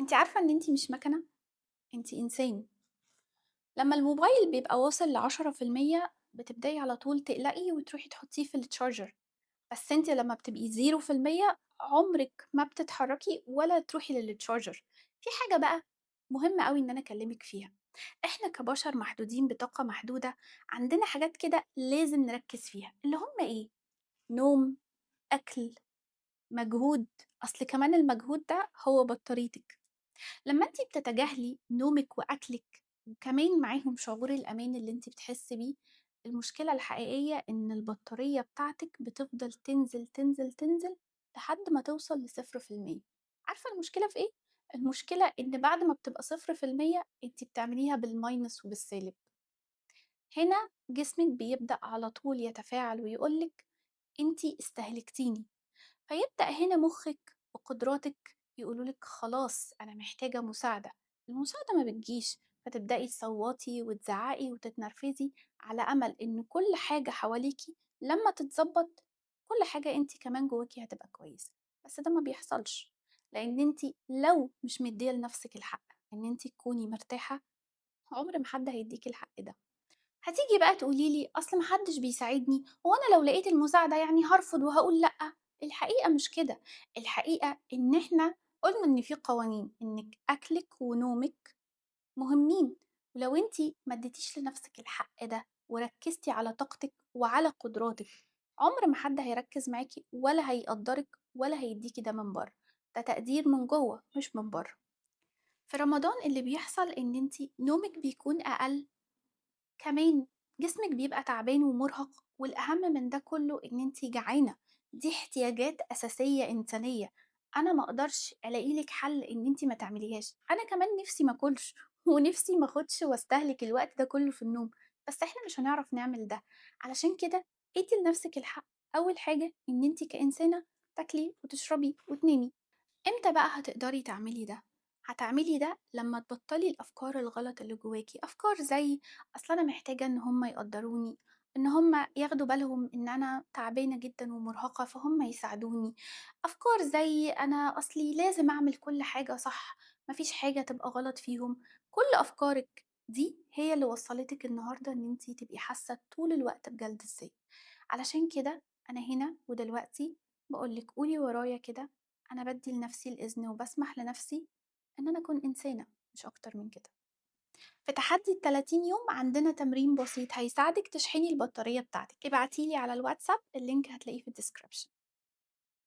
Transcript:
أنتِ عارفة إن أنتِ مش مكنة، أنتِ إنسان. لمّا الموبايل بيبقى واصل ل10% بتبدئي على طول تقلقي وتروحي تحطيه في الcharger، بس أنتِ لمّا بتبقي 0% عمرِك ما بتتحركي ولا تروحي للcharger. في حاجة بقى مهمة أوي إن أنا أكلمِك فيها، إحنا كبشر محدودين بطاقة محدودة، عندنا حاجات كده لازم نركّز فيها، اللي هم إيه؟ نوم، أكل، مجهود، أصل كمان المجهود ده هو بطاريتِك. لما انت بتتجاهلي نومك واكلك وكمان معاهم شعور الامان اللي انت بتحسي بيه، المشكلة الحقيقية ان البطارية بتاعتك بتفضل تنزل تنزل تنزل لحد ما توصل ل0%. عارفة المشكلة في ايه؟ المشكلة ان بعد ما بتبقى 0% انت بتعمليها بالماينس وبالسالب. هنا جسمك بيبدأ على طول يتفاعل ويقولك انت استهلكتيني، فيبدأ هنا مخِّك وقدراتِك يقولوا لِك خلاص أنا محتاجة مساعدة، المساعدة ما بتجيش، فتبدئي تصوّتي وتزعّقي وتتنرفزي على أمل إن كل حاجة حواليكِ لمّا تتضبّط، كل حاجة أنتِ كمان جواكِ هتبقى كويسة، بس ده ما بيحصلش، لإن أنتِ لو مش مدّية لنفسِك الحق إن أنتِ تكوني مرتاحة، عمر ما حد هيدّيكِ الحق ده. هتيجي بقى تقولي لي أصل ما حدش بيساعدني، هو أنا لو لقيت المساعدة يعني هارفض وهاقول لأ؟ الحقيقة مش كده، الحقيقة إن إحنا قُلنا إن في قوانين، إنِّك أكلِك ونومِك مهمين، ولو أنتِ ما اديتيش لنفسِك الحق ده وركزتِ على طاقتِك وعلى قدراتِك، عمر ما حد هيركز معاكِ ولا هيقدّرِك ولا هيدّيكِ ده من برّه، ده تقدير من جوّه مش من برّه. في رمضان اللي بيحصل إن أنتِ نومِك بيكون أقل، كمان جسمِك بيبقى تعبان ومُرهَق، والأهم من ده كُلّه إن أنتِ جعانة، دي احتياجات أساسية إنسانية، أنا ما أقدرش ألاقي لِك حل إن أنتِ ما تعمليهاش، أنا كمان نِفْسي ما آكُلش ونِفْسي ما آخُدش واستهلك الوقت ده كُلّه في النوم، بس إحنا مش هنعرف نعمل ده، علشان كده ادّي لنَفْسِك الحق، أول حاجة إن أنتِ كإنسانة تاكلي وتشربي وتنامي. إمتى بقى هتقدري تعملي ده؟ هتعملي ده لما تبطلي الأفكار الغلط اللي جواكي، أفكار زي أصل أنا محتاجة إن هم يقدروني، إن هم ياخدوا بالهم إن أنا تعبانة جدا ومرهقة فهم يساعدوني، أفكار زي أنا أصلي لازم أعمل كل حاجة صح، مفيش حاجة تبقى غلط فيهم. كل أفكارك دي هي اللي وصلتك النهاردة إن انتي تبقي حاسة طول الوقت بجلد الذات. علشان كده أنا هنا ودلوقتي بقولك قولي ورايا كده، أنا بادّي لنفسي الإذن وباسمح لنفسي إن أنا أكون إنسانة مش أكتر من كده. في تحدي ال30 يوم عندنا تمرين بسيط هيساعدِك تشحني البطارية بتاعتِك، ابعتي لي على الواتساب، اللينك هتلاقيه في الdescription.